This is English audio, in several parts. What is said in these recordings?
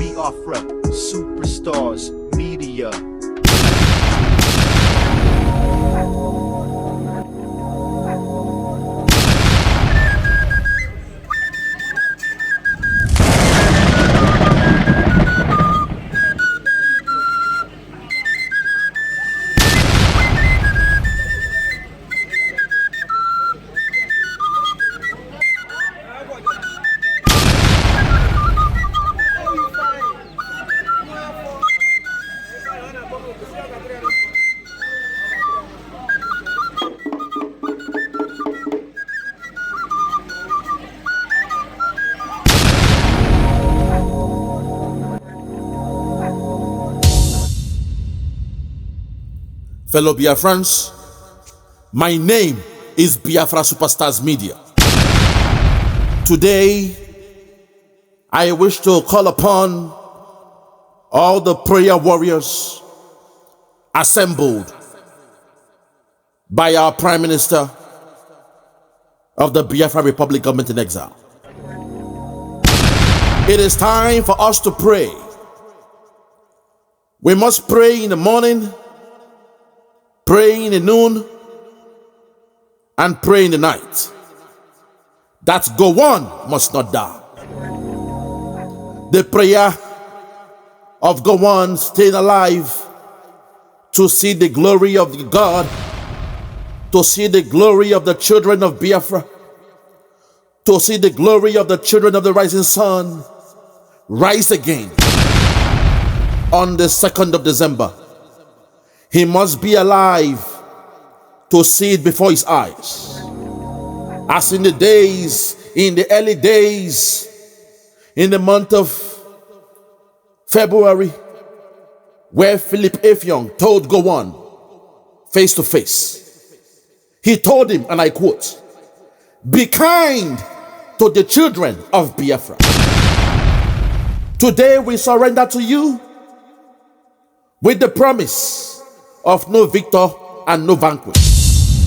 Biafra, superstars, media. Fellow Biafrans, my name is Biafra Superstars Media. Today, I wish to call upon all the prayer warriors assembled by our Prime Minister of the Biafra Republic Government in Exile. It is time for us to pray. We must pray in the morning, pray in the noon, and pray in the night, that Gowon must not die. The prayer of Gowon staying alive to see the glory of God, to see the glory of the children of Biafra, to see the glory of the children of the rising sun rise again on the 2nd of December. He must be alive to see it before his eyes. As in the early days, in the month of February, where Philip Effiong told Gowon face to face. He told him, and I quote, "Be kind to the children of Biafra. Today we surrender to you with the promise of no victor and no vanquish.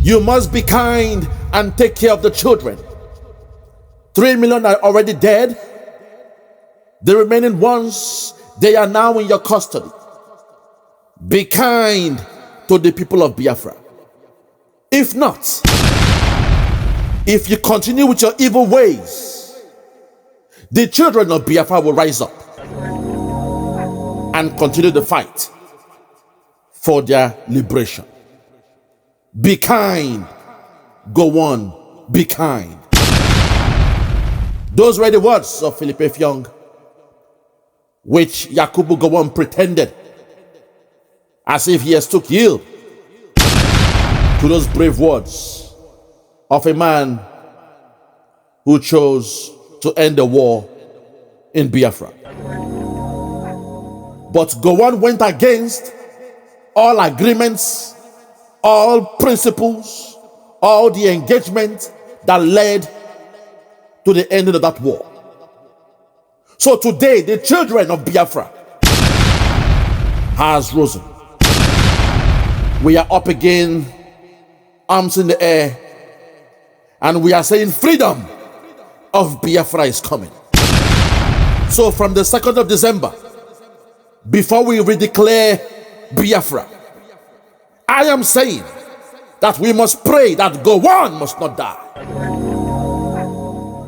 You must be kind and take care of the children. 3 million are already dead. The remaining ones, they are now in your custody. Be kind to the people of Biafra. If not, if you continue with your evil ways, the children of Biafra will rise up and continue the fight for their liberation. Be kind. Go on. Be kind." Those were the words of Philip Effiong, which Yakubu Gowon pretended as if he has took yield to those brave words of a man who chose to end the war in Biafra. But Gowon went against all agreements, all principles, all the engagement that led to the ending of that war. So today, the children of Biafra has risen. We are up again, arms in the air, and we are saying freedom of Biafra is coming. So from the 2nd of December, before we redeclare Biafra, I am saying that we must pray that Gowon must not die.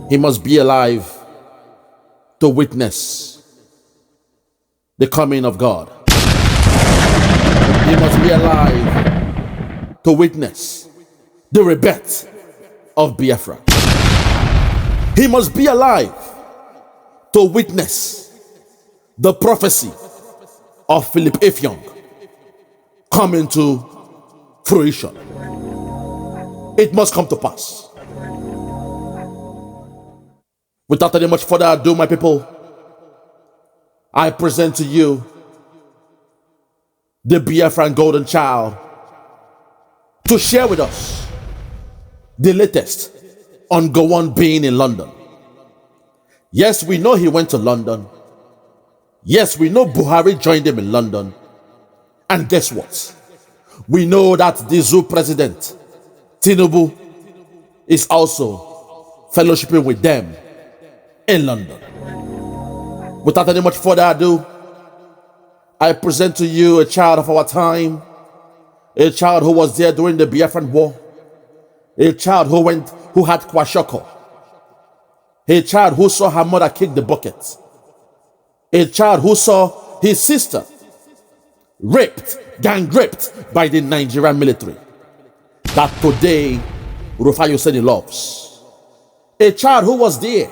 He must be alive to witness the coming of God. He must be alive to witness the rebirth of Biafra. He must be alive to witness the prophecy of Philip Effiong coming to fruition. It must come to pass. Without any much further ado, my people, I present to you the Biafran golden child to share with us the latest on Gowon being in London. Yes, we know he went to London. Yes, we know Buhari joined him in London. And guess what? We know that the zoo president, Tinubu, is also fellowshipping with them in London. Without any much further ado, I present to you a child of our time, a child who was there during the Biafran War, a child who had kwashoko, a child who saw her mother kick the bucket, a child who saw his sister gang raped by the Nigerian military, that today Rufai said he loves. A child who was there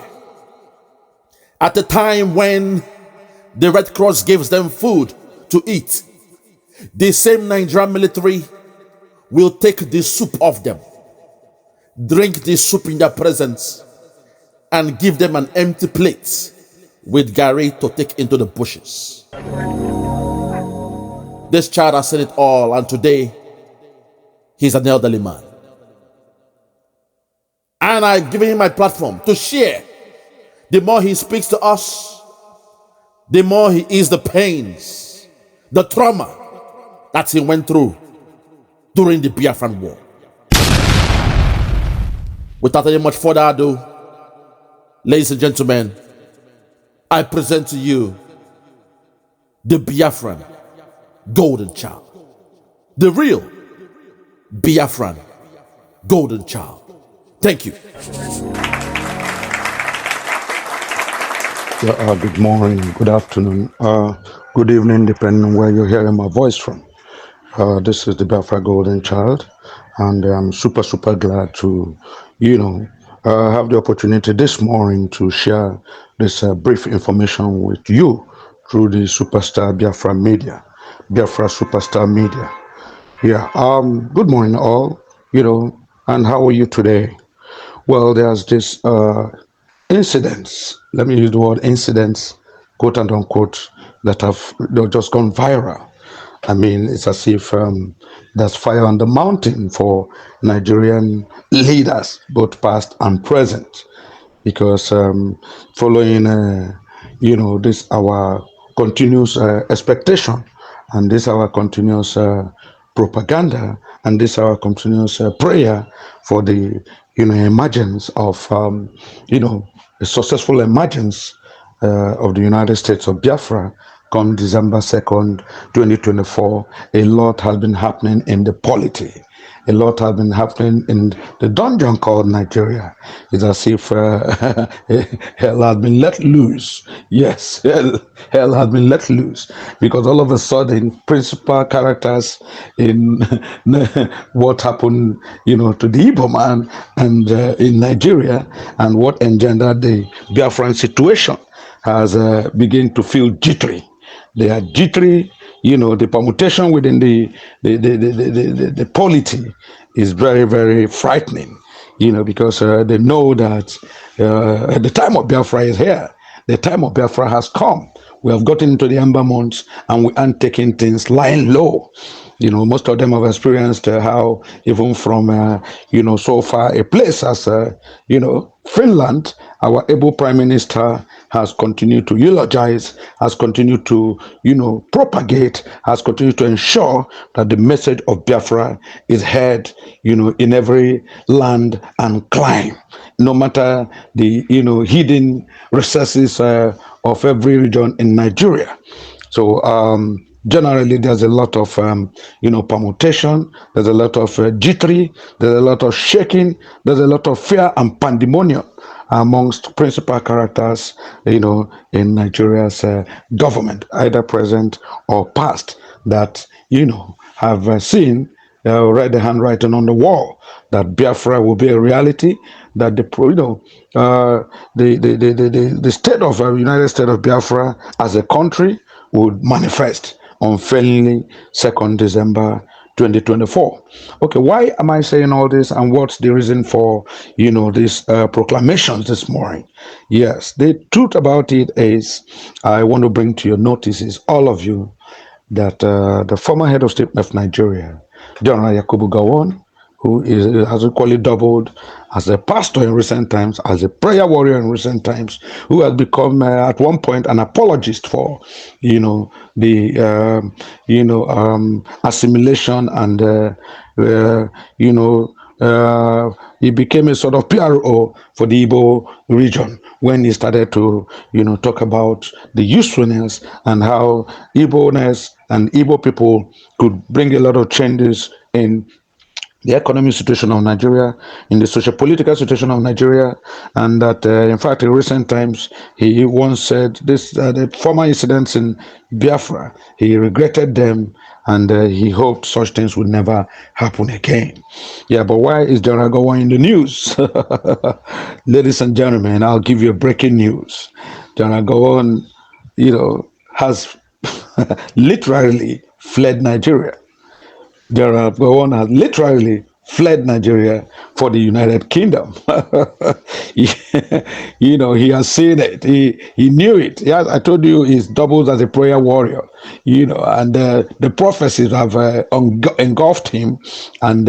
at the time when the Red Cross gives them food to eat. The same Nigerian military will take the soup off them, drink the soup in their presence, and give them an empty plate with Gary to take into the bushes. This child has seen it all, and today he's an elderly man. And I've given him my platform to share. The more he speaks to us, the more he eases the pains, the trauma that he went through during the Biafran War. Without any much further ado, ladies and gentlemen, I present to you the Biafran golden child, the real Biafran golden child. Thank you. Good morning, good afternoon, good evening, depending on where you're hearing my voice from. This is the Biafra Golden Child, and I'm super glad to, have the opportunity this morning to share this brief information with you through the Superstar Biafra Media, Biafra Superstar Media. Good morning all, and how are you today? Well, there's this incidents, let me use the word incidents, quote and unquote, that have just gone viral. I mean, it's as if there's fire on the mountain for Nigerian leaders, both past and present, because following, this our continuous expectation, and this our continuous propaganda, and this our continuous prayer for the emergence of a successful emergence of the United States of Biafra come December 2nd, 2024. A lot has been happening in the polity. A lot has been happening in the dungeon called Nigeria. It's as if hell has been let loose. Yes, hell has been let loose, because all of a sudden, principal characters in what happened, to the Igbo man and in Nigeria, and what engendered the Biafran situation has begun to feel jittery. They are jittery. The permutation within the polity is very frightening, because they know that the time of Biafra is here. The time of Biafra has come. We have gotten into the ember months, and we aren't taking things lying low. Most of them have experienced how even from, so far a place as, Finland, our able prime minister has continued to eulogize, has continued to, propagate, has continued to ensure that the message of Biafra is heard, in every land and clime, no matter the, hidden recesses of every region in Nigeria. So, generally, there's a lot of, permutation, there's a lot of jittery, there's a lot of shaking, there's a lot of fear and pandemonium amongst principal characters, in Nigeria's government, either present or past, that, have seen, read the handwriting on the wall, that Biafra will be a reality, that the state of United States of Biafra as a country would manifest unfailingly 2nd December 2024. Okay, why am I saying all this, and what's the reason for these proclamations this morning? Yes, the truth about it is, I want to bring to your notices, all of you, that the former head of state of Nigeria, General Yakubu Gowon, who has equally doubled as a pastor in recent times, as a prayer warrior in recent times, who has become at one point an apologist for, the assimilation and he became a sort of PRO for the Igbo region when he started to, talk about the usefulness and how Igbo-ness and Igbo people could bring a lot of changes in the economic situation of Nigeria, in the socio-political situation of Nigeria, and that, in fact, in recent times, he once said this: the former incidents in Biafra, he regretted them, and he hoped such things would never happen again. Yeah, but why is General Gowon in the news? Ladies and gentlemen, I'll give you breaking news. General Gowon, has literally fled Nigeria. General Gowon has literally fled Nigeria for the United Kingdom. He has seen it. He knew it. Yes, I told you he doubles as a prayer warrior. And the prophecies have engulfed him and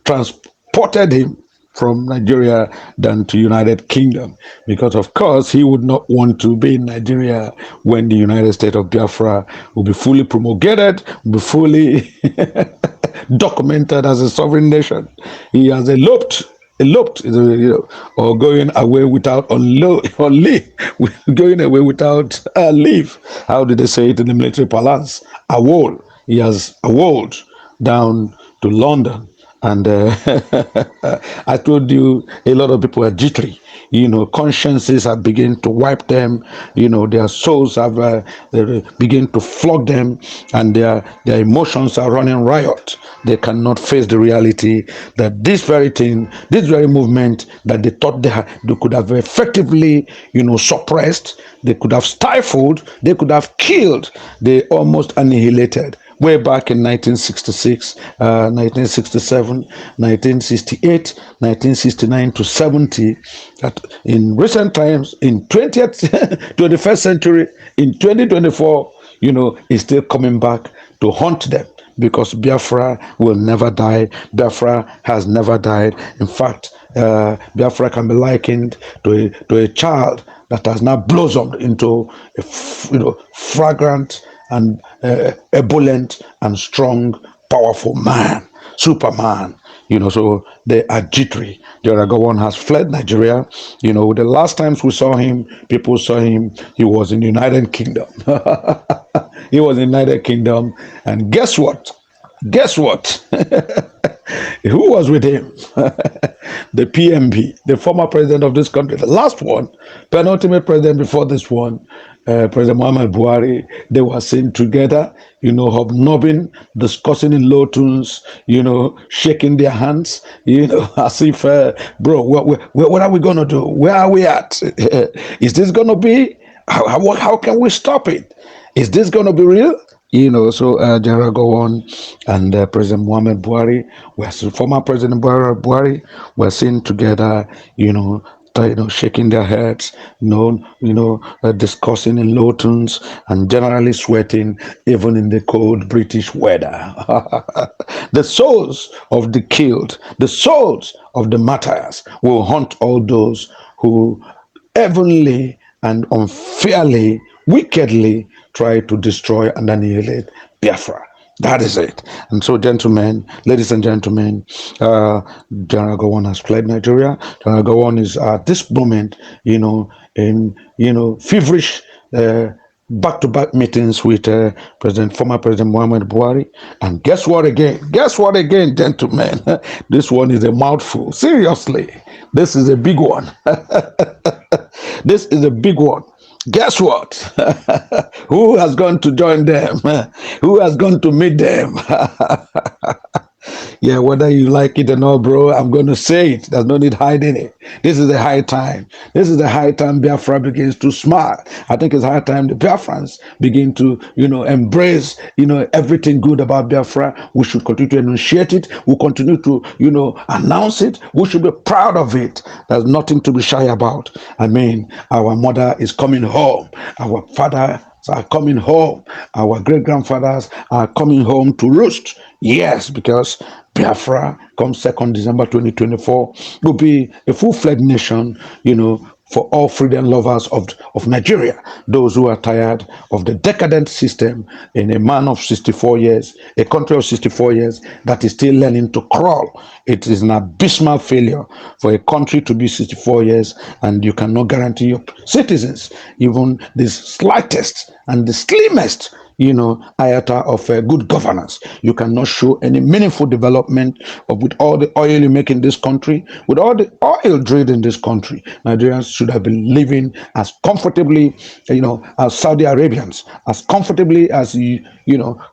transported him from Nigeria than to United Kingdom, because of course he would not want to be in Nigeria when the United States of Biafra will be fully promulgated, will be fully documented as a sovereign nation. He has eloped, or going away without leave, going away without leave. How did they say it in the military parlance? Awol. He has awoled down to London. And I told you, a lot of people are jittery. Consciences have begun to wipe them. Their souls have begin to flog them, and their emotions are running riot. They cannot face the reality that this very thing, this very movement that they thought they could have effectively, suppressed, they could have stifled, they could have killed, they almost annihilated. Way back in 1966, 1967, 1968, 1969 to 70, that in recent times, in 21st century, in 2024, is still coming back to haunt them, because Biafra will never die. Biafra has never died. In fact, Biafra can be likened to a child that has now blossomed into a fragrant and ebullient and strong, powerful man, Superman. So they are jittery. General Gowon has fled Nigeria. The last times we saw him, people saw him, he was in the United Kingdom. He was in the United Kingdom. And guess what? Who was with him? The PMB, the former president of this country, the last one, penultimate president before this one, President Muhammad Buhari. They were seen together, hobnobbing, discussing in low tones, shaking their hands, as if, bro, what are we going to do? Where are we at? Is this going to be? How can we stop it? Is this going to be real? So General Gowon and President Muhammad Buhari, former President Buhari, were seen together, shaking their heads, discussing in low tones and generally sweating, even in the cold British weather. The souls of the killed, the souls of the martyrs will haunt all those who heavenly and unfairly, wickedly try to destroy and annihilate Biafra. That is it. And so, gentlemen, ladies and gentlemen, General Gowon has fled Nigeria. General Gowon is at this moment, in feverish back-to-back meetings with former President Muhammad Buhari. And guess what again? Gentlemen? This one is a mouthful. Seriously, this is a big one. This is a big one. Guess what? Who has gone to join them? Who has gone to meet them? Yeah, whether you like it or not, bro, I'm going to say it. There's no need hiding it. This is a high time. This is the high time Biafra begins to smile. I think it's high time the Biafrans begin to, embrace, everything good about Biafra. We should continue to enunciate it. We'll continue to, announce it. We should be proud of it. There's nothing to be shy about. I mean, our mother is coming home. Our father are coming home. Our great-grandfathers are coming home to roost. Yes, because Biafra, come 2nd December 2024, will be a full-fledged nation, for all freedom lovers of Nigeria, those who are tired of the decadent system in a man of 64 years, a country of 64 years that is still learning to crawl. It is an abysmal failure for a country to be 64 years and you cannot guarantee your citizens even the slightest and the slimmest iota of good governance. You cannot show any meaningful development with all the oil you make in this country, with all the oil drilled in this country. Nigerians should have been living as comfortably, as Saudi Arabians, as comfortably as,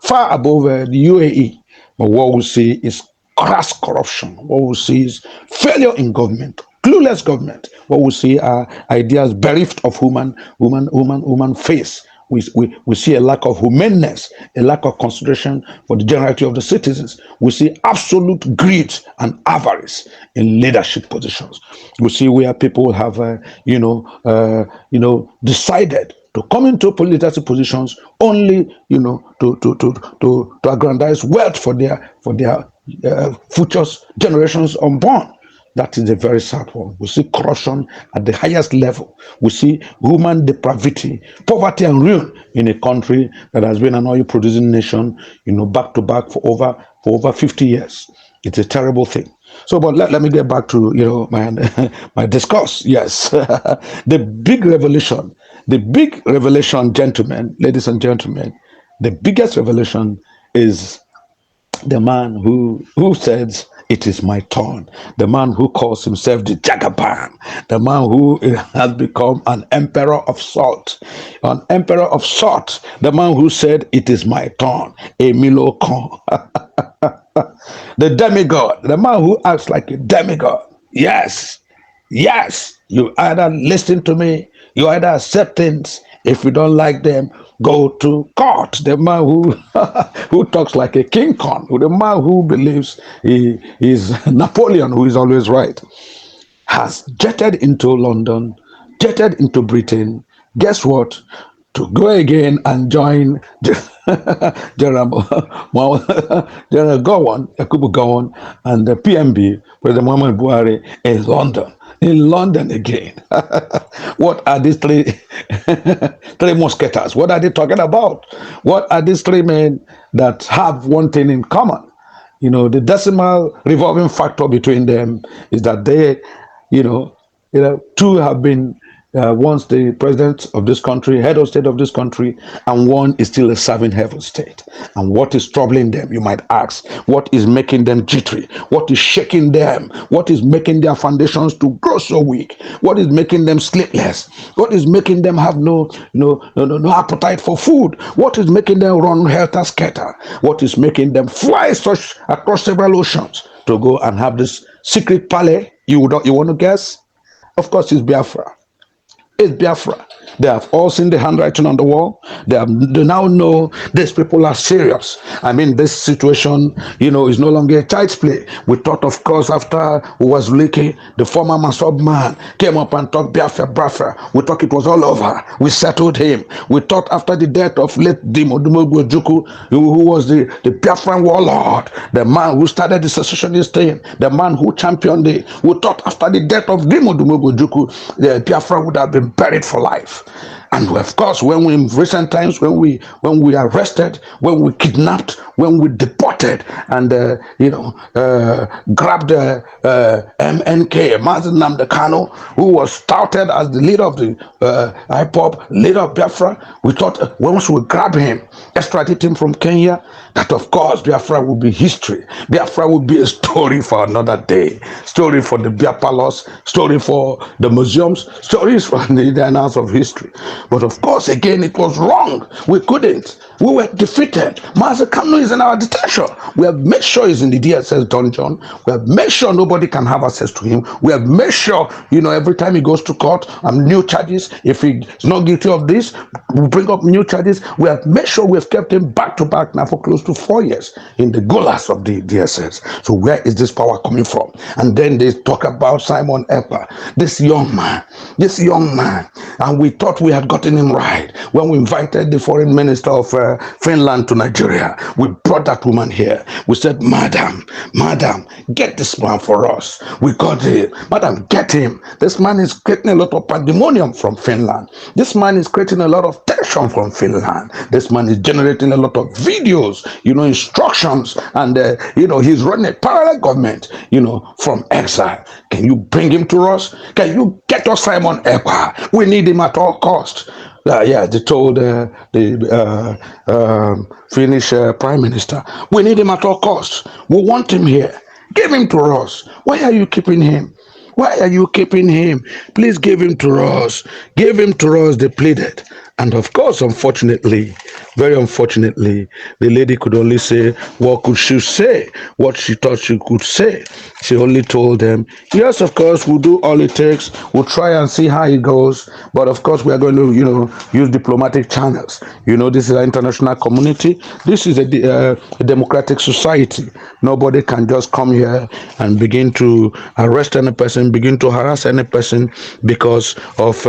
far above the UAE. But what we see is crass corruption. What we see is failure in government, clueless government. What we see are ideas bereft of human face. We see a lack of humaneness, a lack of consideration for the generality of the citizens. We see absolute greed and avarice in leadership positions. We see where people have, decided to come into political positions only, to aggrandize wealth for their future generations unborn. That is a very sad one. We see corruption at the highest level. We see human depravity, poverty and ruin in a country that has been an oil-producing nation, back to back for over 50 years. It's a terrible thing. So, but let me get back to my discourse. Yes, the big revelation, gentlemen, ladies and gentlemen, the biggest revelation is the man who says, "It is my turn." The man who calls himself the Jagaban. The man who has become an emperor of salt. An emperor of salt. The man who said, "It is my turn." Emilio Khan. The demigod. The man who acts like a demigod. Yes. You either listen to me, you either accept things. If you don't like them, go to court. The man who talks like a King Kong, the man who believes he is Napoleon, who is always right, has jetted into London, jetted into Britain. Guess what? To go again and join General Gowon, Yakubu Gowon, and the PMB, President Muhammad Buhari, in London. In London again. What are these three musketeers? What are they talking about? What are these three men that have one thing in common? The decimal revolving factor between them is that they, two have been once the president of this country, head of state of this country, and one is still a serving head of state. And what is troubling them, you might ask? What is making them jittery? What is shaking them? What is making their foundations to grow so weak? What is making them sleepless? What is making them have no appetite for food? What is making them run helter-skelter? What is making them fly across several oceans to go and have this secret palais? You want to guess? Of course, it's Biafra. It's Biafra. They have all seen the handwriting on the wall. They now know these people are serious. I mean, this situation, is no longer a child's play. We thought, of course, after Wazulike, the former Masob man, came up and talked Biafra. We thought it was all over. We settled him. We thought after the death of late Dimo Ojukwu, who was the Biafran warlord, the man who started the secessionist thing, the man who championed it. We thought after the death of Dimo Ojukwu, the Biafra would have been buried for life. And of course, when we in recent times, when we arrested, when we kidnapped, when we deported, and grabbed MNK, Mazen Nnamdi Kanu, who was touted as the leader of the IPOB, leader of Biafra, we thought once we grab him, extradite him from Kenya, that of course Biafra will be history. Biafra will be a story for another day, story for the Biafra Palace, story for the museums, stories from the annals of history. But of course, again, it was wrong. We couldn't. We were defeated. Mazen Kanu is in our detention. We have made sure he's in the DSS dungeon. We have made sure nobody can have access to him. We have made sure, every time he goes to court, new charges. If he is not guilty of this, we bring up new charges. We have made sure we have kept him back to back now for close to 4 years in the gulas of the DSS. So where is this power coming from? And then they talk about Simon Ekpa, this young man. And we thought we had gotten him right. When we invited the foreign minister of Finland to Nigeria, we brought that woman here. We said, Madam, get this man for us. We got him. Madam, get him. This man is creating a lot of pandemonium from Finland. This man is creating a lot of tension from Finland. This man is generating a lot of videos, instructions, and, he's running a parallel government, from exile. Can you bring him to us? Can you get us Simon Ekpa? We need him at all costs. They told the Finnish Prime Minister, we need him at all costs. We want him here. Give him to us. Why are you keeping him? Why are you keeping him? Please give him to us. Give him to us, they pleaded. And of course, unfortunately, very unfortunately, the lady could only say, what could she say? What she thought she could say. She only told them, yes, of course, we'll do all it takes. We'll try and see how it goes. But of course, we are going to, use diplomatic channels. This is an international community. This is a democratic society. Nobody can just come here and begin to arrest any person, begin to harass any person because of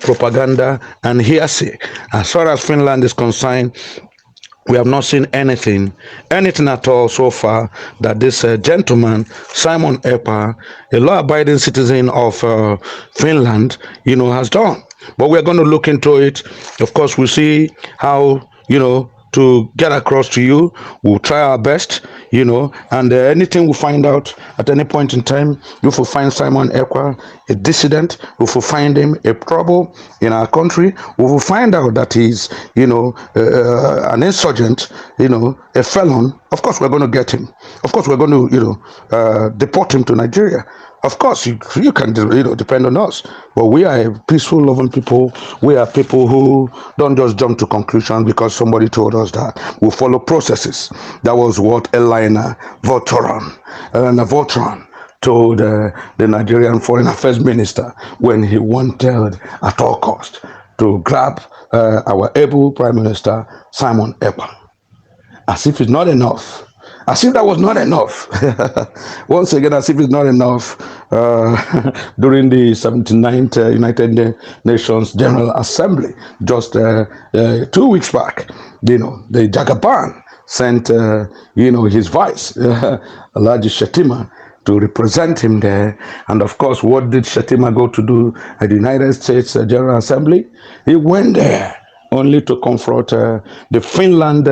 propaganda and hearsay. As far as Finland is concerned, we have not seen anything at all so far that this gentleman, Simon Ekpa, a law-abiding citizen of Finland, has done. But we're going to look into it. Of course, we'll see how, to get across to you. We'll try our best, and anything we find out at any point in time, if we find Simon Ekpa a dissident, if we find him a trouble in our country, we will find out that he's, an insurgent, a felon. Of course, we're going to get him. Of course, we're going to, deport him to Nigeria. Of course, you can depend on us, but we are peaceful, loving people. We are people who don't just jump to conclusions because somebody told us that. We follow processes. That was what Elena Votron told the Nigerian Foreign Affairs Minister when he wanted at all cost to grab our able Prime Minister Simon Ekpa. As if it's not enough. As if that was not enough. Once again, as if it's not enough, during the 79th United Nations General Assembly, just 2 weeks back, the Jagaban sent, his vice, Alhaji Shetima, to represent him there. And of course, what did Shetima go to do at the United States General Assembly? He went there only to confront the Finland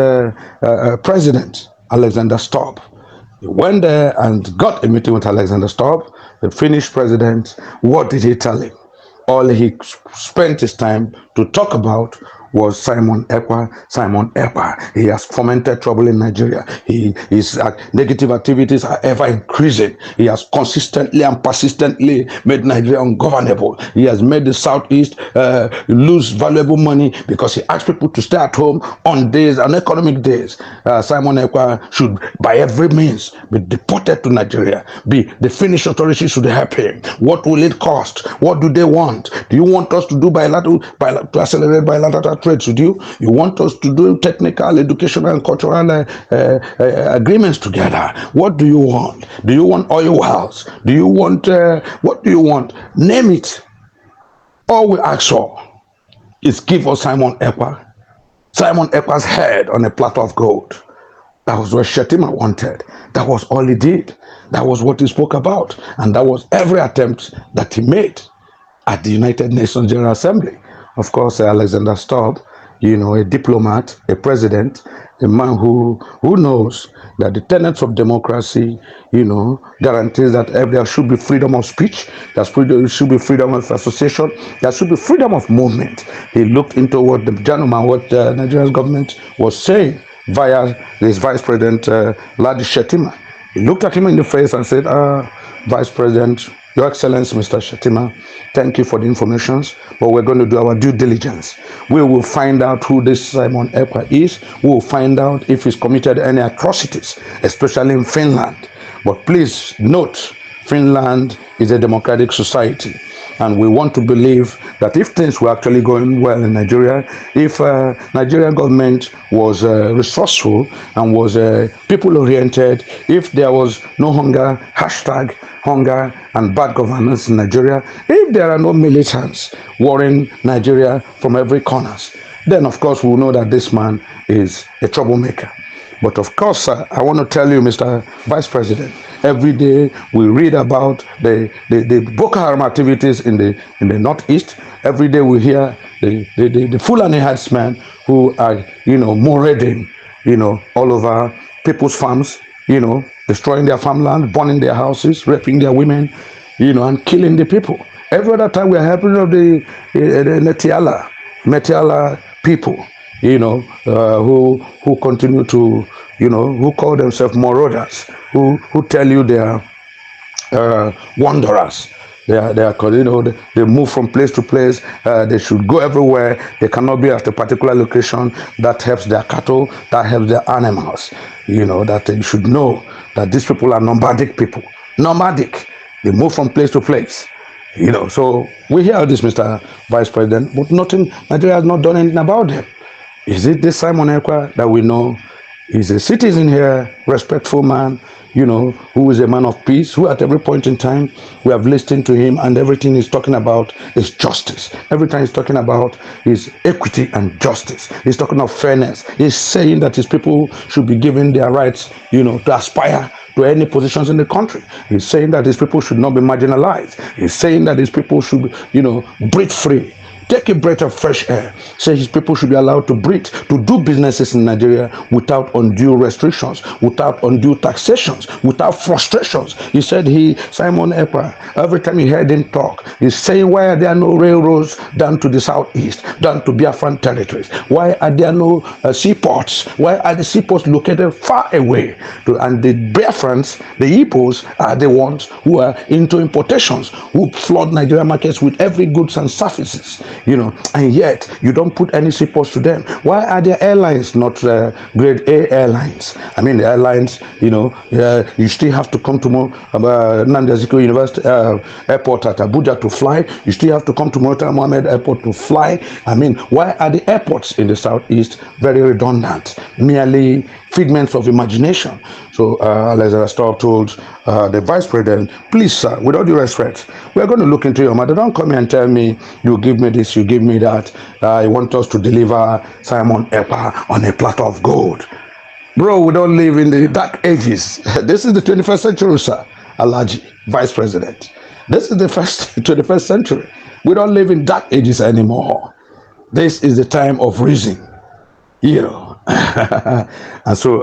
president, Alexander Stubb. He went there and got a meeting with Alexander Stubb, the Finnish president. What did he tell him? All he spent his time to talk about was Simon Ekpa. He has fomented trouble in Nigeria. His negative activities are ever increasing. He has consistently and persistently made Nigeria ungovernable. He has made the Southeast lose valuable money because he asked people to stay at home on economic days. Simon Ekpa should, by every means, be deported to Nigeria. The Finnish authorities should help him. What will it cost? What do they want? Do you want us to do to accelerate bilateral trades with you? You want us to do technical, educational, and cultural agreements together? What do you want? Do you want oil wells? Do you want, what do you want? Name it. All we ask for is give us Simon Ekpa's head on a platter of gold. That was what Shetima wanted. That was all he did. That was what he spoke about. And that was every attempt that he made at the United Nations General Assembly. Of course, Alexander Stubb, a diplomat, a president, a man who knows that the tenets of democracy, guarantees that there should be freedom of speech, there should be freedom of association, there should be freedom of movement. He looked into what the Nigerian government was saying via his vice president, Ladi Shetima. He looked at him in the face and said, Vice President, Your Excellency, Mr. Shetima, thank you for the information, but we're going to do our due diligence. We will find out who this Simon Ekpa is. We will find out if he's committed any atrocities, especially in Finland. But please note, Finland is a democratic society. And we want to believe that if things were actually going well in Nigeria, if Nigerian government was resourceful and was people-oriented, if there was no hunger, hashtag hunger and bad governance in Nigeria, if there are no militants warring Nigeria from every corners, then of course we'll know that this man is a troublemaker. But of course, I want to tell you, Mr. Vice President, every day we read about the Boko Haram activities in the northeast. Every day we hear the Fulani herdsmen who are, marauding, all over people's farms, destroying their farmland, burning their houses, raping their women, and killing the people. Every other time we are helping of the Metiala people, who continue to, who call themselves marauders, who tell you they are wanderers. They move from place to place. They should go everywhere. They cannot be at a particular location. That helps their cattle. That helps their animals. That they should know that these people are nomadic people. Nomadic. They move from place to place. So we hear this, Mr. Vice President, but Nigeria has not done anything about them. Is it this Simon Ekpa that we know is a citizen here, respectful man, who is a man of peace, who at every point in time we have listened to him, and everything he's talking about is justice. Every time he's talking about is equity and justice. He's talking of fairness. He's saying that his people should be given their rights, to aspire to any positions in the country. He's saying that his people should not be marginalized. He's saying that his people should, breathe free. Take a breath of fresh air. Say his people should be allowed to breathe, to do businesses in Nigeria without undue restrictions, without undue taxations, without frustrations. He said Simon Ekpa, every time you heard him talk, he's saying, why are there no railroads down to the southeast, down to Biafran territories? Why are there no seaports? Why are the seaports located far away? And the Biafrans, the Igbos, are the ones who are into importations, who flood Nigerian markets with every goods and services. And yet you don't put any seaports to them. Why are their airlines not grade A airlines? I mean, the airlines, you still have to come to Nnamdi Azikiwe University Airport at Abuja to fly. You still have to come to Murtala Mohammed Airport to fly. I mean, why are the airports in the southeast very redundant? Merely figments of imagination. So, as I was told the Vice President, please, sir, with all due respect, we are going to look into your matter. Don't come here and tell me you give me this, you give me that. You want us to deliver Simon Ekpa on a platter of gold. Bro, we don't live in the dark ages. This is the 21st century, sir. Alhaji, Vice President. This is the 21st century. We don't live in dark ages anymore. This is the time of reason. And so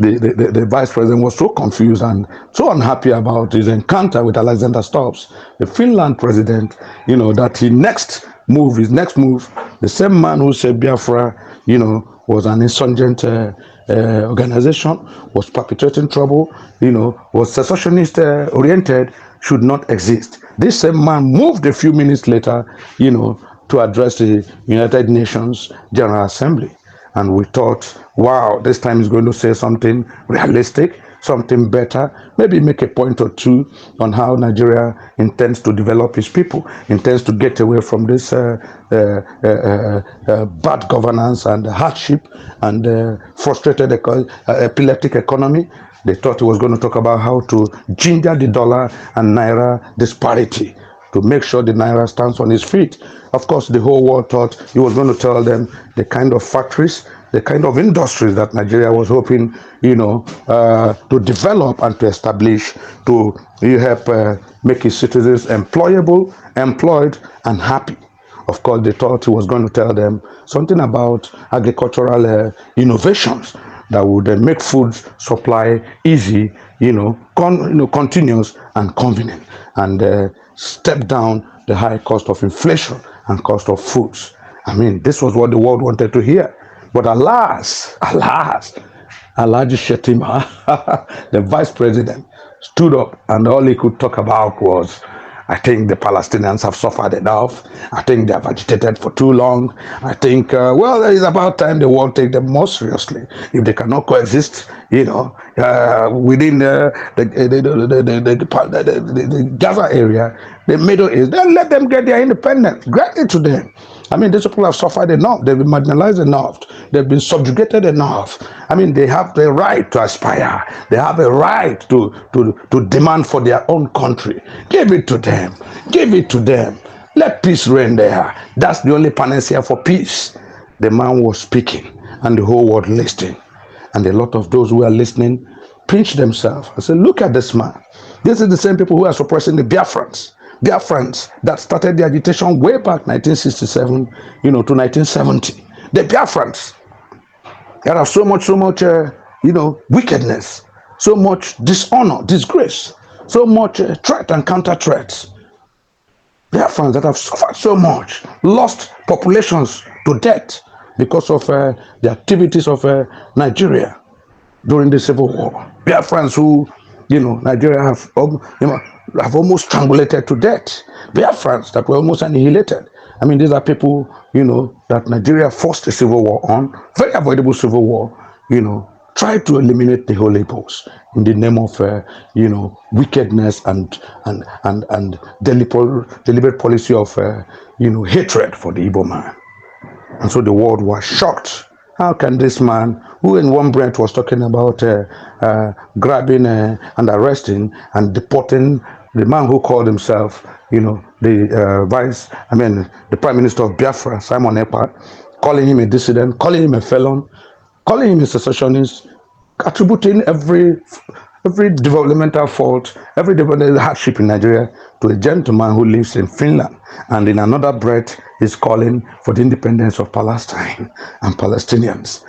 the Vice President was so confused and so unhappy about his encounter with Alexander Stubbs, the Finland president, that his next move, the same man who said Biafra, was an insurgent organization, was perpetrating trouble, was secessionist oriented, should not exist. This same man moved a few minutes later, to address the United Nations General Assembly. And we thought, wow, this time he's going to say something realistic, something better, maybe make a point or two on how Nigeria intends to develop its people, intends to get away from this bad governance and hardship and frustrated epileptic economy. They thought he was going to talk about how to ginger the dollar and naira disparity, to make sure the naira stands on its feet. Of course, the whole world thought he was going to tell them the kind of factories, the kind of industries that Nigeria was hoping, to develop and to establish, to help make its citizens employable, employed, and happy. Of course, they thought he was going to tell them something about agricultural innovations that would make food supply easy, continuous and convenient, and step down the high cost of inflation and cost of foods. I mean, this was what the world wanted to hear. But alas, Alhaji Shetima, the Vice President, stood up and all he could talk about was I think the Palestinians have suffered enough. I think they have agitated for too long. I think, well, it is about time the world take them more seriously. If they cannot coexist, within the Gaza area, the Middle East, then let them get their independence. Grant it to them. I mean, these people have suffered enough. They've been marginalized enough. They've been subjugated enough. I mean, they have the right to aspire. They have a right to demand for their own country. Give it to them. Give it to them. Let peace reign there. That's the only panacea for peace. The man was speaking, and the whole world listening. And a lot of those who are listening pinch themselves and say, look at this man. This is the same people who are suppressing the Biafrans. Biafrans that started the agitation way back 1967, to 1970. The Biafrans that have so much, wickedness, so much dishonor, disgrace, so much threat and counter threats. Biafrans that have suffered so much, lost populations to death because of the activities of Nigeria during the Civil War. Biafrans who, Nigeria have almost strangulated to death. Biafrans that were almost annihilated. I mean, these are people, that Nigeria forced a civil war on, very avoidable civil war, tried to eliminate the Holy Post in the name of, wickedness and deliberate policy of, hatred for the Igbo man. And so the world was shocked. How can this man, who in one breath was talking about grabbing and arresting and deporting the man who called himself, the Prime Minister of Biafra, Simon Ekpa, calling him a dissident, calling him a felon, calling him a secessionist, attributing every developmental fault, every developmental hardship in Nigeria to a gentleman who lives in Finland, and in another breath is calling for the independence of Palestine and Palestinians.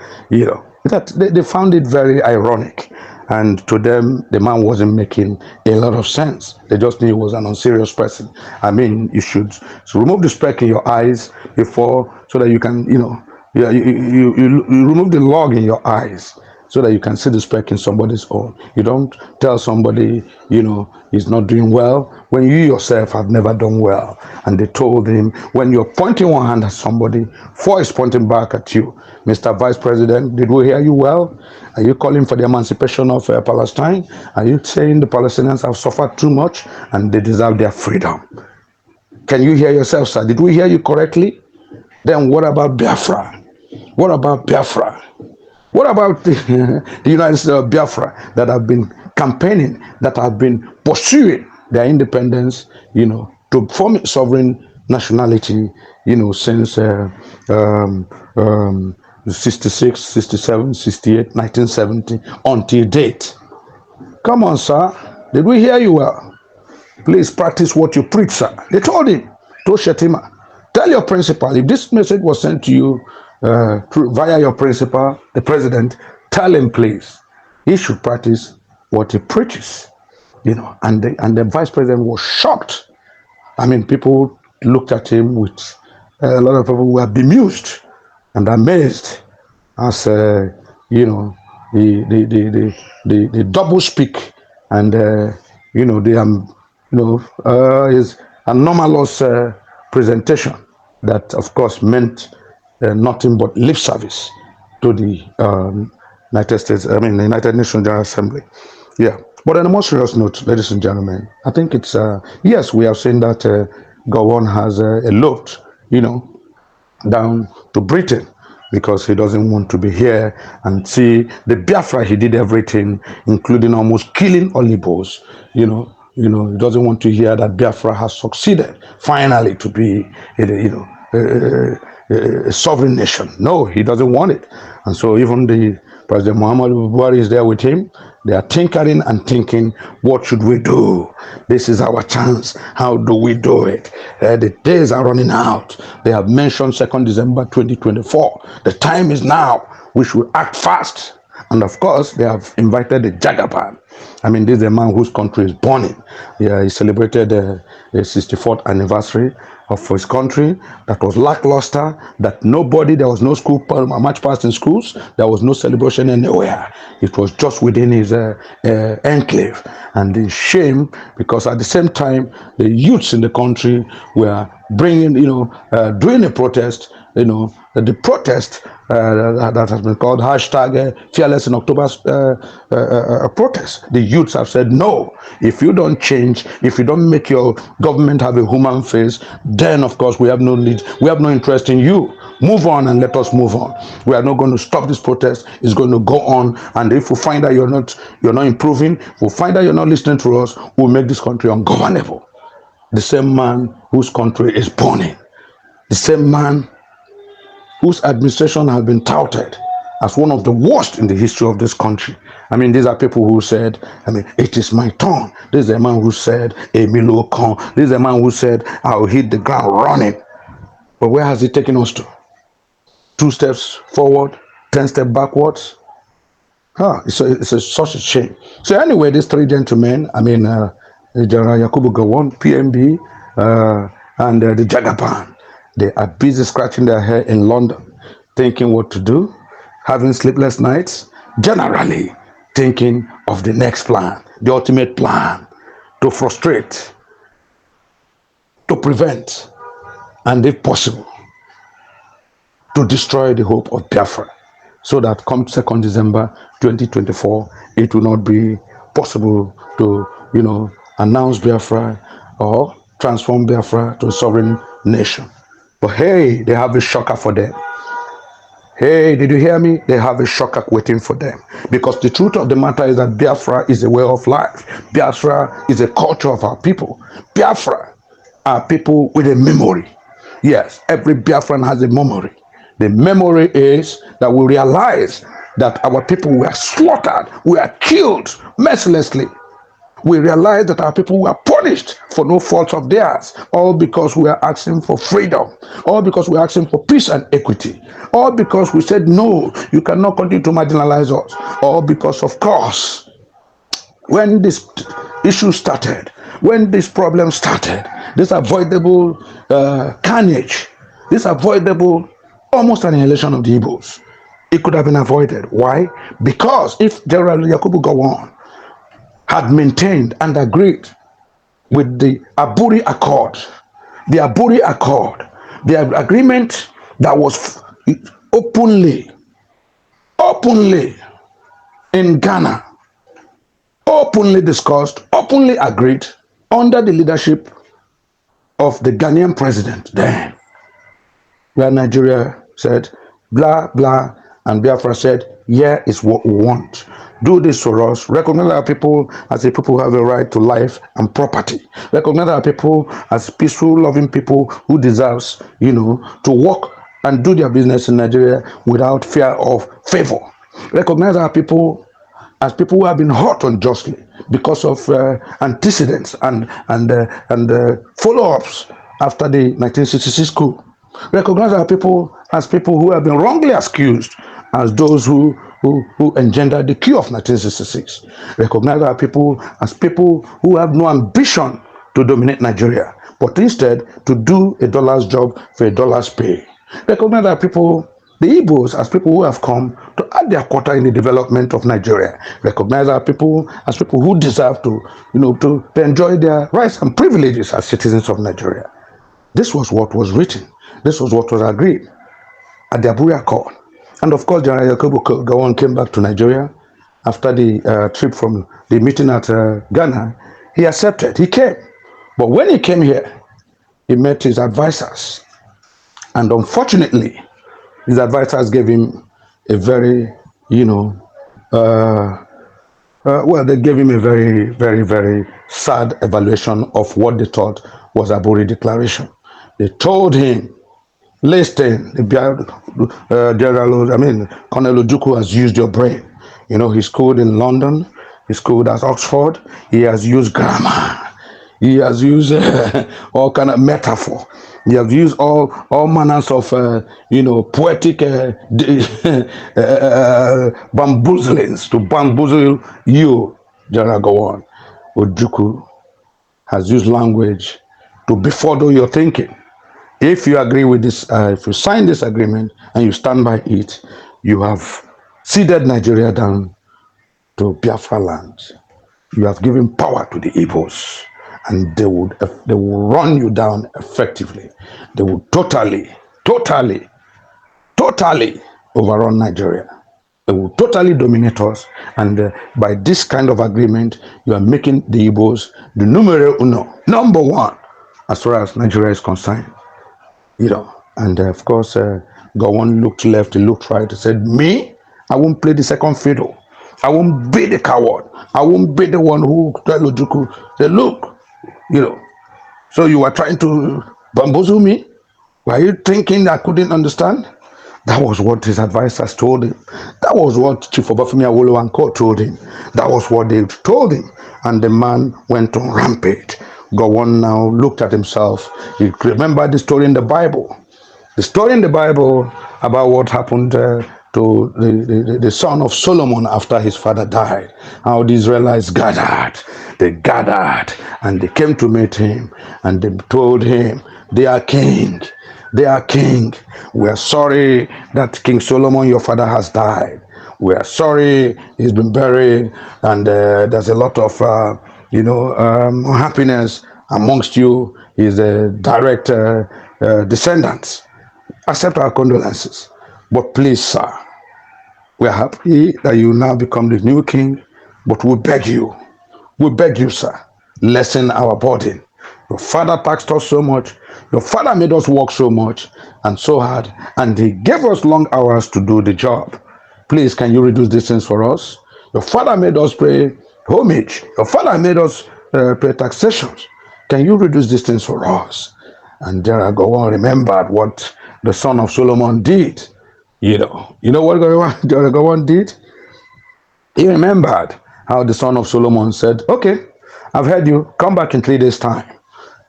That they found it very ironic, and to them the man wasn't making a lot of sense. They just knew he was an unserious person. I mean, you should remove the speck in your eyes before, so that you can, you remove the log in your eyes, so that you can see the speck in somebody's own. You don't tell somebody, he's not doing well when you yourself have never done well. And they told him, when you're pointing one hand at somebody, four is pointing back at you. Mr. Vice President, did we hear you well? Are you calling for the emancipation of Palestine? Are you saying the Palestinians have suffered too much and they deserve their freedom? Can you hear yourself, sir? Did we hear you correctly? Then what about Biafra? What about Biafra? What about the United States of Biafra that have been campaigning, that have been pursuing their independence, to form a sovereign nationality, since 66, 67, 68, 1970, until date? Come on, sir. Did we hear you well? Please practice what you preach, sir. They told him, to Shetima, tell your principal, if this message was sent to you via your principal, the president, tell him, please, he should practice what he preaches. And the vice president was shocked. I mean, people looked at him with a lot of people were bemused and amazed as the double speak and his anomalous presentation that, of course, meant nothing but lip service to the the United Nations General Assembly. Yeah. But on a more serious note, ladies and gentlemen, I think it's, yes, we have seen that Gowon has eloped, down to Britain because he doesn't want to be here and see the Biafra. He did everything, including almost killing Olibos, he doesn't want to hear that Biafra has succeeded finally to be, a sovereign nation. No, he doesn't want it. And so even the President Muhammad Buhari is there with him. They are tinkering and thinking, what should we do? This is our chance. How do we do it? The days are running out. They have mentioned 2nd December 2024. The time is now. We should act fast. And of course, they have invited the Jagaban. I mean, this is a man whose country is born in. Yeah, he celebrated the 64th anniversary of his country that was lackluster, that nobody, there was no school much past in schools, there was no celebration anywhere. It was just within his enclave. And the shame, because at the same time, the youths in the country were bringing, doing a protest, the protest that has been called hashtag fearless in October's protest. The youths have said, no, if you don't change, if you don't make your government have a human face, then of course we have no need, we have no interest in you. Move on and let us move on. We are not going to stop this protest. It's going to go on. And if we find that you're not improving, if we find that you're not listening to us, we'll make this country ungovernable. The same man whose country is burning, the same man whose administration has been touted as one of the worst in the history of this country. I mean, these are people who said, it is my turn. This is a man who said, Emilio Con. This is a man who said, I'll hit the ground running. But where has he taken us to? 2 steps forward, 10 steps backwards. It's such a shame. So anyway, these 3 gentlemen, General Yakubu Gowon, PMB, and the Jagaban, they are busy scratching their head in London, thinking what to do, having sleepless nights, generally thinking of the next plan, the ultimate plan, to frustrate, to prevent, and if possible, to destroy the hope of Biafra, so that come 2nd December 2024, it will not be possible to, announce Biafra or transform Biafra to a sovereign nation. But hey, they have a shocker for them. Hey, did you hear me? They have a shocker waiting for them. Because the truth of the matter is that Biafra is a way of life. Biafra is a culture of our people. Biafra are people with a memory. Yes, every Biafran has a memory. The memory is that we realize that our people were slaughtered, were killed mercilessly. We realize that our people were punished for no fault of theirs, all because we are asking for freedom, all because we are asking for peace and equity, all because we said, no, you cannot continue to marginalize us, all because, of course, when this issue started, when this problem started, this avoidable carnage, this avoidable almost annihilation of the Igbos, it could have been avoided. Why? Because if General Yakubu Gowon had maintained and agreed with the Aburi Accord, the agreement that was openly in Ghana, openly discussed, openly agreed under the leadership of the Ghanaian president then, where Nigeria said, blah, blah, and Biafra said, yeah, it's what we want. Do this for us. Recognize our people as a people who have a right to life and property. Recognize our people as peaceful, loving people who deserves, to work and do their business in Nigeria without fear of favor. Recognize our people as people who have been hurt unjustly because of antecedents and follow-ups after the 1966 coup. Recognize our people as people who have been wrongly accused as those who engendered the coup of 1966. Recognize our people as people who have no ambition to dominate Nigeria, but instead to do a dollar's job for a dollar's pay. Recognize our people, the Igbos, as people who have come to add their quota in the development of Nigeria. Recognize our people as people who deserve to enjoy their rights and privileges as citizens of Nigeria. This was what was written. This was what was agreed at the Aburi Accord. And of course, General Yakubu Gowon came back to Nigeria after the trip from the meeting at Ghana. He accepted, he came. But when he came here, he met his advisors. And unfortunately, his advisors gave him a very, they gave him a very, very, very sad evaluation of what they thought was Aburi Declaration. They told him, listen, Colonel Ojukwu has used your brain. He schooled in London, he schooled at Oxford, he has used grammar. He has used all kind of metaphor. He has used all manners of poetic bamboozlings to bamboozle you, General Gowon. Ojukwu has used language to befuddle your thinking. If you agree with this, if you sign this agreement and you stand by it, you have ceded Nigeria down to Biafra land. You have given power to the Igbos, and they will run you down effectively. They will totally overrun Nigeria. They will totally dominate us, and by this kind of agreement, you are making the Igbos the numero uno, number one, as far as Nigeria is concerned. And of course, Gowon looked left, he looked right, he said, me, I won't play the second fiddle. I won't be the coward. I won't be the one who tell Ojukwu, say, look, so you are trying to bamboozle me? Were you thinking I couldn't understand? That was what his advisors told him. That was what Chief Obafemi Awolowo and Co told him. That was what they told him. And the man went on rampage. Gowon now looked at himself. He remembered the story in the Bible. The story in the Bible about what happened to the son of Solomon after his father died. How the Israelites gathered. They gathered and they came to meet him and they told him, they are king. They are king. We are sorry that King Solomon, your father, has died. We are sorry he's been buried, and there's a lot of happiness amongst you. His direct descendants. Accept our condolences. But please, sir, we are happy that you now become the new king, but we beg you, sir, lessen our burden. Your father taxed us so much. Your father made us work so much and so hard, and he gave us long hours to do the job. Please, can you reduce distance for us? Your father made us pay homage. Your father made us pay taxations. Can you reduce distance for us? And General Gowon remembered what the son of Solomon did. You know what General Gowon did? He remembered how the son of Solomon said, okay, I've heard you, come back in 3 days' time.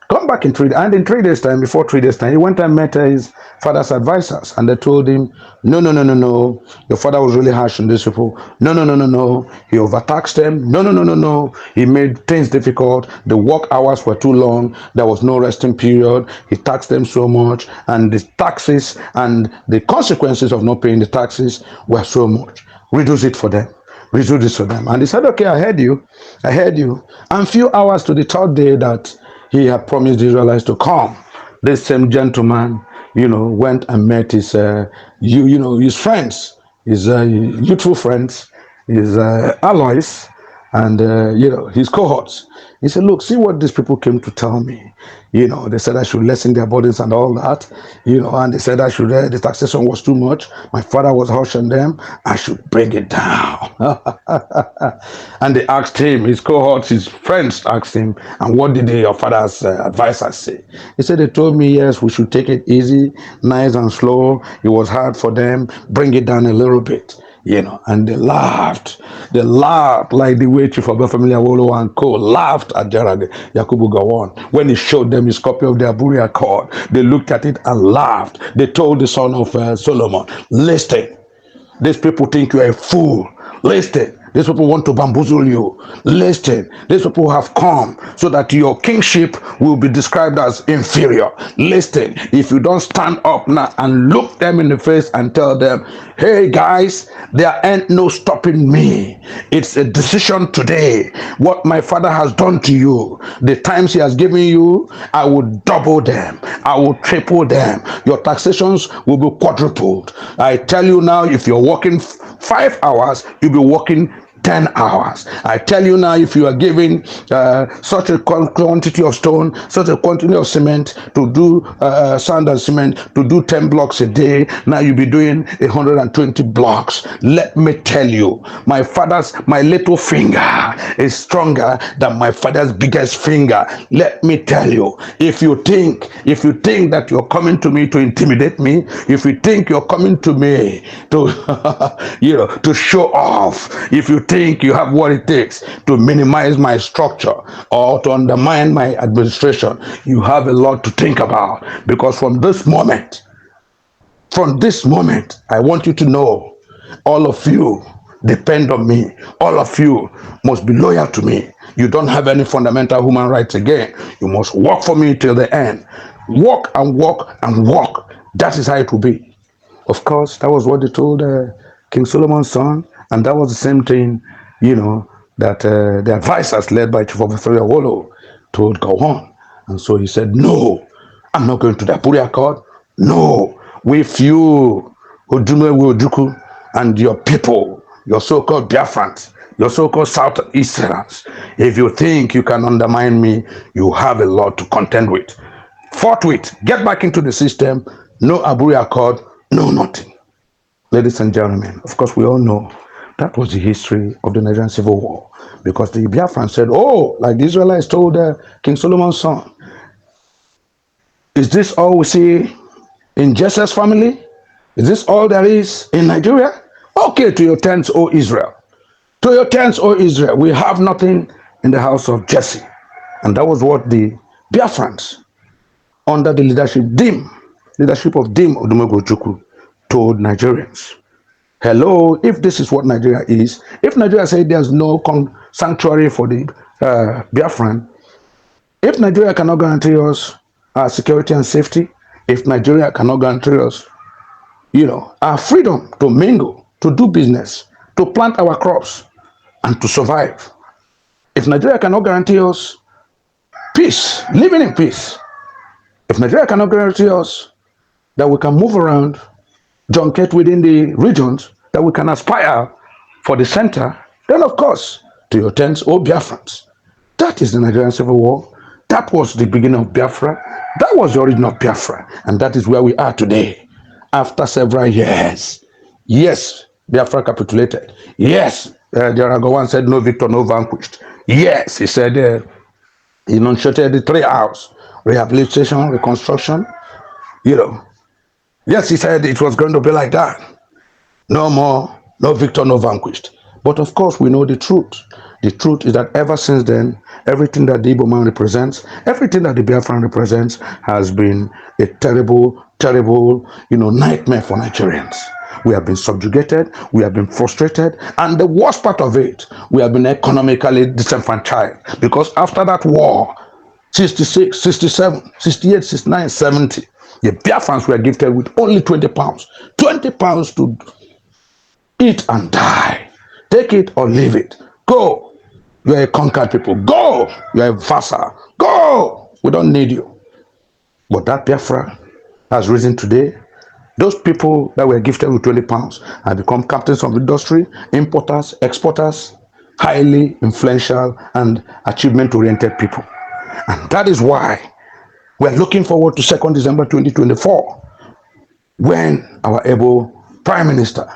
Come back in 3 days. And in 3 days' time, before 3 days' time, he went and met his father's advisors, and they told him, no. Your father was really harsh on these people. No. He overtaxed them. No. He made things difficult. The work hours were too long. There was no resting period. He taxed them so much, and the taxes and the consequences of not paying the taxes were so much. Reduce it for them. Reduce this for them. And he said, okay, I heard you. And few hours to the third day that he had promised the Israelites to come, this same gentleman, went and met his, his friends, his youthful friends, his allies, and his cohorts. He said, look, see what these people came to tell me. They said I should lessen their burdens and all that. And they said I should, the taxation was too much. My father was harsh on them. I should bring it down. And they asked him, his cohorts, his friends asked him, and what did your father's advisors say? He said, they told me, yes, we should take it easy, nice and slow. It was hard for them. Bring it down a little bit. And they laughed. They laughed like the way Chief Obafemi Awolowo and Co laughed at General Yakubu Gowon when he showed them his copy of the Aburi Accord. They looked at it and laughed. They told the son of Solomon, listen, these people think you are a fool. Listen, these people want to bamboozle you. Listen, these people have come so that your kingship will be described as inferior. Listen, if you don't stand up now and look them in the face and tell them, hey guys, there ain't no stopping me. It's a decision today. What my father has done to you, the times he has given you, I will double them. I will triple them. Your taxations will be quadrupled. I tell you now, if you're working 5 hours, you'll be working 10 hours. I tell you now, if you are giving such a quantity of stone, such a quantity of cement to do sand and cement, to do 10 blocks a day, now you'll be doing 120 blocks. Let me tell you, my little finger is stronger than my father's biggest finger. Let me tell you, if you think that you're coming to me to intimidate me, if you think you're coming to me to to show off, if you think think you have what it takes to minimize my structure or to undermine my administration, you have a lot to think about. Because from this moment, I want you to know, all of you depend on me. All of you must be loyal to me. You don't have any fundamental human rights again. You must work for me till the end. Walk and walk and walk. That is how it will be. Of course, that was what they told King Solomon's son, and that was the same thing, that the advisors led by Chief Officer Wolo told Gowon. And so he said, no, I'm not going to the Apuri Accord. No, with you, Odume Woduku, and your people, your so-called Biafrans, your so-called Southeasterners, if you think you can undermine me, you have a lot to contend with. Forthwith, get back into the system. No Apuri Accord, no nothing. Ladies and gentlemen, of course, we all know that was the history of the Nigerian Civil War, because the Biafrans said, oh, like the Israelites told King Solomon's son, is this all we see in Jesse's family? Is this all there is in Nigeria? Okay, to your tents, O Israel. To your tents, O Israel. We have nothing in the house of Jesse. And that was what the Biafrans, under the leadership of Dim Odumegwu told Nigerians. Hello, if this is what Nigeria is, if Nigeria said there's no sanctuary for the Biafran, if Nigeria cannot guarantee us our security and safety, if Nigeria cannot guarantee us, our freedom to mingle, to do business, to plant our crops, and to survive, if Nigeria cannot guarantee us peace, living in peace, if Nigeria cannot guarantee us that we can move around, junket within the regions, that we can aspire for the center, then of course, to your tents, O Biafrans. That is the Nigerian Civil War. That was the beginning of Biafra. That was the origin of Biafra. And that is where we are today, after several years. Yes, Biafra capitulated. Yes, General Gowon said, no victor, no vanquished. Yes, he said, he enunciated the 3 R's: rehabilitation, reconstruction. Yes, he said it was going to be like that. No more, no victor, no vanquished. But of course, we know the truth. The truth is that ever since then, everything that the Igbo man represents, everything that the Biafran represents has been a terrible, terrible, nightmare for Nigerians. We have been subjugated, we have been frustrated, and the worst part of it, we have been economically disenfranchised. Because after that war, 66, 67, 68, 69, 70, the Biafrans were gifted with only 20 pounds. 20 pounds to eat and die. Take it or leave it. Go. You are a conquered people. Go. You are a vassal. Go. We don't need you. But that Biafra has risen today. Those people that were gifted with 20 pounds have become captains of industry, importers, exporters, highly influential and achievement-oriented people. And that is why we're looking forward to 2nd December 2024, when our able Prime Minister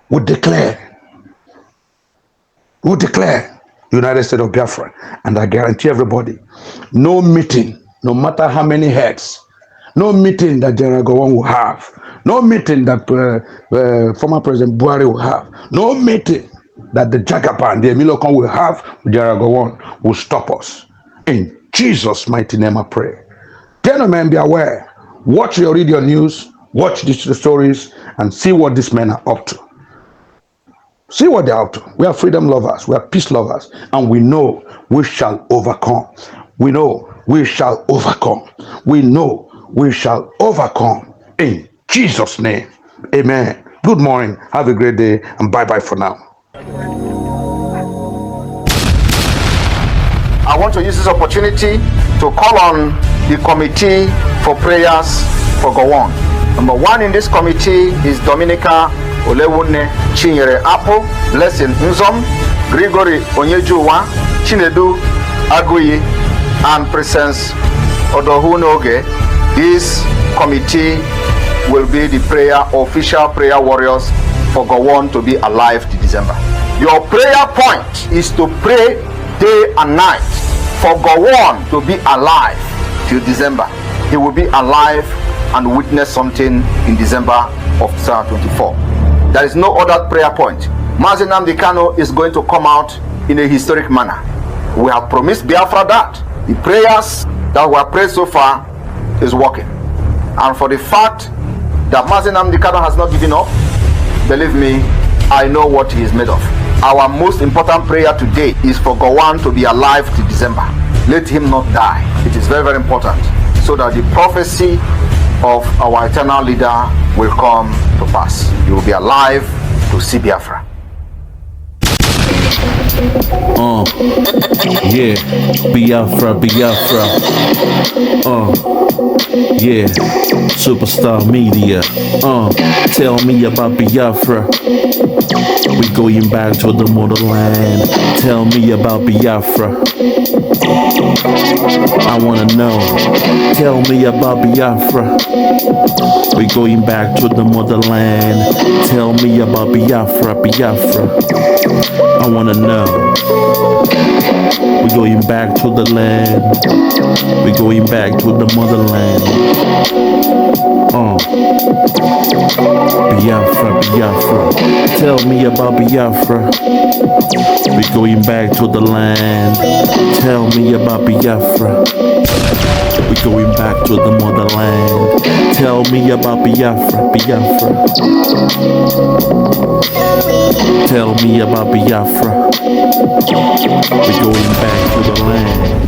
would declare United States of Biafra. And I guarantee everybody, no meeting, no matter how many heads, no meeting that General Gowon will have, no meeting that former President Buhari will have, no meeting that the Jagaban, the Emilokon will have, General Gowon will stop us. In Jesus' mighty name I pray. Gentlemen, be aware. Read your news, watch the stories, and see what these men are up to. See what they're up to. We are freedom lovers, we are peace lovers, and we know we shall overcome. We know we shall overcome. We know we shall overcome. In Jesus' name, amen. Good morning, have a great day, and bye-bye for now. I want to use this opportunity to call on the committee for prayers for Gowon. Number 1 in this committee is Dominica Olewune Chinyere Apo, Blessing Nzom, Gregory Onyejuwa, Chinedu Aguyi, and Presence Odohunoge. This committee will be the official prayer warriors for Gowon to be alive in December. Your prayer point is to pray day and night for Gowon to be alive till December. He will be alive and witness something in December of 2024. There is no other prayer point. Mazi Nnamdi Kanu is going to come out in a historic manner. We have promised Biafra that. The prayers that were prayed so far is working. And for the fact that Mazi Nnamdi Kanu has not given up, believe me, I know what he is made of. Our most important prayer today is for Gowon to be alive till December. Let him not die. It is very, very important, so that the prophecy of our eternal leader will come to pass. You will be alive to see Biafra. Yeah, Biafra, Biafra. Yeah, Superstar Media. Tell me about Biafra. We going back to the motherland. Tell me about Biafra. I wanna know. Tell me about Biafra. We going back to the motherland. Tell me about Biafra, Biafra. I wanna know. We going back to the land. We going back to the motherland. Biafra, Biafra. Tell me about Biafra. We going back to the land. Tell me about Biafra. We going back to the motherland. Tell me about Biafra, Biafra. Tell me about Biafra. We going back to the land.